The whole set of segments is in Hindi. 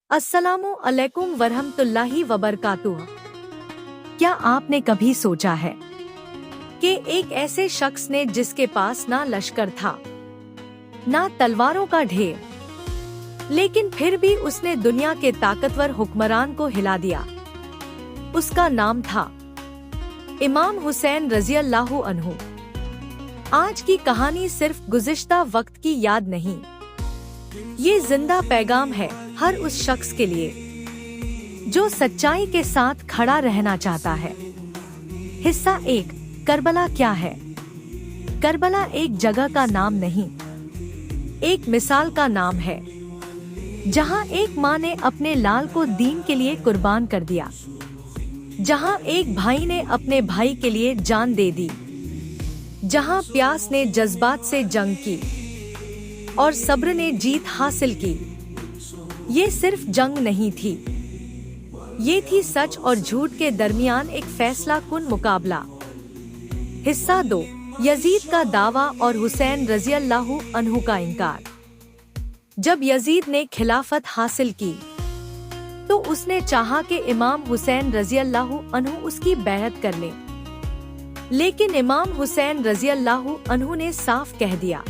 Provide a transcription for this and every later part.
अस्सलामु अलैकुम वरहमतुल्लाहि वबरकातुह। क्या आपने कभी सोचा है कि एक ऐसे शख्स ने जिसके पास ना लश्कर था ना तलवारों का ढेर, लेकिन फिर भी उसने दुनिया के ताकतवर हुक्मरान को हिला दिया। उसका नाम था इमाम हुसैन रज़ियल्लाहु अन्हु। आज की कहानी सिर्फ गुज़िश्ता वक्त की याद नहीं, ये जिंदा पैगाम है हर उस शख्स के लिए जो सच्चाई के साथ खड़ा रहना चाहता है। हिस्सा 1। करबला क्या है? करबला एक जगह का नाम नहीं, एक मिसाल का नाम है, जहां एक माँ ने अपने लाल को दीन के लिए कुर्बान कर दिया, जहां एक भाई ने अपने भाई के लिए जान दे दी, जहां प्यास ने जज्बात से जंग की और सब्र ने जीत हासिल की। ये सिर्फ जंग नहीं थी, ये थी सच और झूठ के दरमियान एक फैसला कुन मुकाबला। हिस्सा 2। यजीद का दावा और हुसैन रज़ियल्लाहु अन्हु का इनकार। जब यजीद ने खिलाफत हासिल की तो उसने चाहा कि इमाम हुसैन रज़ियल्लाहु अन्हु उसकी बैअत कर ले, लेकिन इमाम हुसैन रज़ियल्लाहु अन्हु ने साफ कह दिया,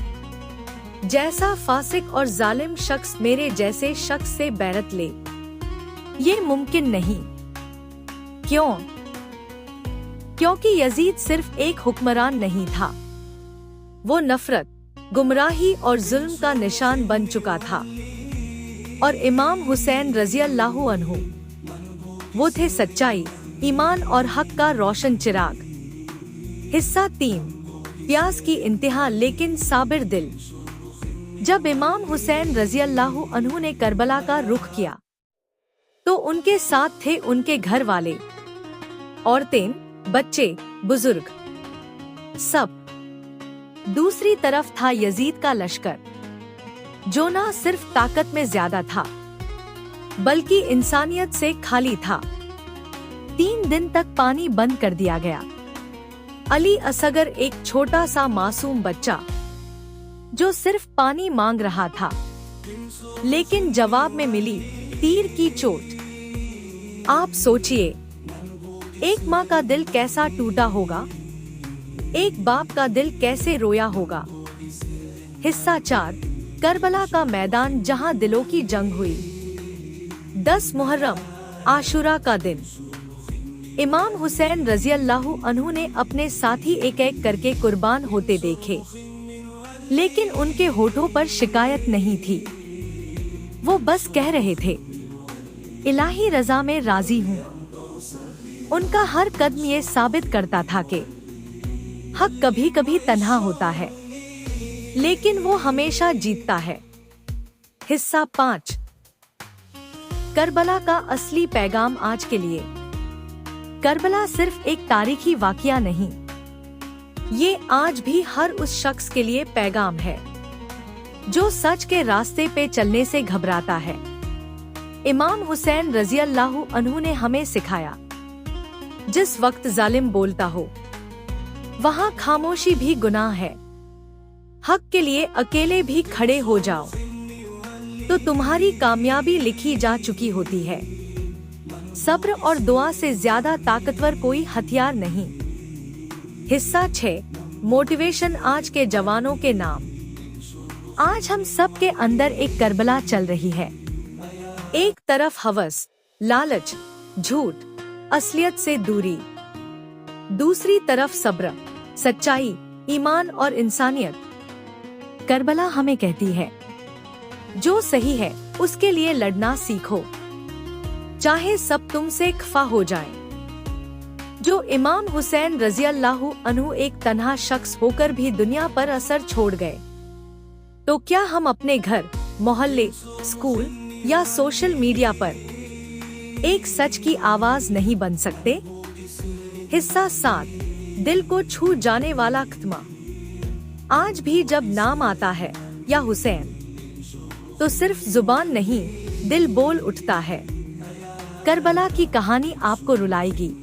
जैसा फासिक और जालिम शख्स मेरे जैसे शख्स से बैरत ले, ये मुमकिन नहीं। क्यों? क्योंकि यजीद सिर्फ एक हुक्मरान नहीं था, वो नफरत, गुमराही और जुल्म का निशान बन चुका था। और इमाम हुसैन रज़ियल्लाहु अन्हु, वो थे सच्चाई, ईमान और हक का रोशन चिराग। हिस्सा 3। प्यास की इंतहा लेकिन साबिर दिल। जब इमाम हुसैन रज़ियल्लाहु अन्हु ने करबला का रुख किया तो उनके साथ थे उनके घर वाले, औरतें, बच्चे, बुजुर्ग, सब। दूसरी तरफ था यजीद का लश्कर, जो ना सिर्फ ताकत में ज्यादा था बल्कि इंसानियत से खाली था। 3 दिन तक पानी बंद कर दिया गया। अली असगर एक छोटा सा मासूम बच्चा जो सिर्फ पानी मांग रहा था, लेकिन जवाब में मिली तीर की चोट। आप सोचिए, एक माँ का दिल कैसा टूटा होगा, एक बाप का दिल कैसे रोया होगा। हिस्सा 4। करबला का मैदान जहाँ दिलों की जंग हुई। 10 मुहर्रम, आशुरा का दिन। इमाम हुसैन रज़ियल्लाहु अन्हु ने अपने साथी एक एक करके कुर्बान होते देखे, लेकिन उनके होठों पर शिकायत नहीं थी। वो बस कह रहे थे, इलाही रज़ा में राजी हूँ। उनका हर कदम ये साबित करता था कि हक कभी कभी तन्हा होता है, लेकिन वो हमेशा जीतता है। हिस्सा 5। करबला का असली पैगाम आज के लिए। करबला सिर्फ एक तारीखी वाकया नहीं, ये आज भी हर उस शख्स के लिए पैगाम है जो सच के रास्ते पे चलने से घबराता है। इमाम हुसैन रज़ियल्लाहु अन्हु ने हमें सिखाया, जिस वक्त जालिम बोलता हो वहाँ खामोशी भी गुनाह है। हक के लिए अकेले भी खड़े हो जाओ तो तुम्हारी कामयाबी लिखी जा चुकी होती है। सब्र और दुआ से ज्यादा ताकतवर कोई हथियार नहीं। हिस्सा 6। मोटिवेशन आज के जवानों के नाम। आज हम सब के अंदर एक करबला चल रही है। एक तरफ हवस, लालच, झूठ, असलियत से दूरी। दूसरी तरफ सब्र, सच्चाई, ईमान और इंसानियत। करबला हमें कहती है, जो सही है उसके लिए लड़ना सीखो, चाहे सब तुमसे खफा हो जाए। जो इमाम हुसैन रज़ियल्लाहु अन्हु एक तन्हा शख्स होकर भी दुनिया पर असर छोड़ गए, तो क्या हम अपने घर, मोहल्ले, स्कूल या सोशल मीडिया पर एक सच की आवाज नहीं बन सकते? हिस्सा 7। दिल को छू जाने वाला ख्तमा। आज भी जब नाम आता है या हुसैन, तो सिर्फ जुबान नहीं, दिल बोल उठता है। करबला की कहानी आपको रुलाएगी,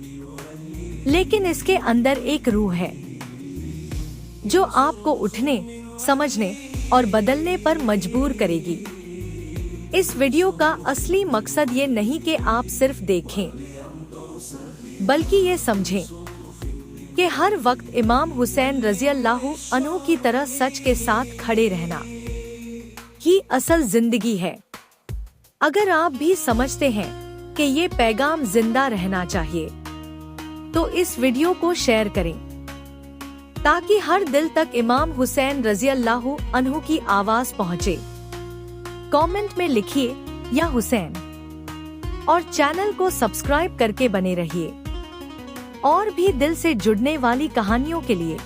लेकिन इसके अंदर एक रूह है जो आपको उठने, समझने और बदलने पर मजबूर करेगी। इस वीडियो का असली मकसद ये नहीं कि आप सिर्फ देखें, बल्कि ये समझें कि हर वक्त इमाम हुसैन रज़ियल्लाहु अन्हु की तरह सच के साथ खड़े रहना ही असल जिंदगी है। अगर आप भी समझते हैं कि ये पैगाम जिंदा रहना चाहिए, तो इस वीडियो को शेयर करें ताकि हर दिल तक इमाम हुसैन रज़ियल्लाहु अन्हु की आवाज पहुंचे। कमेंट में लिखिए या हुसैन और चैनल को सब्सक्राइब करके बने रहिए और भी दिल से जुड़ने वाली कहानियों के लिए।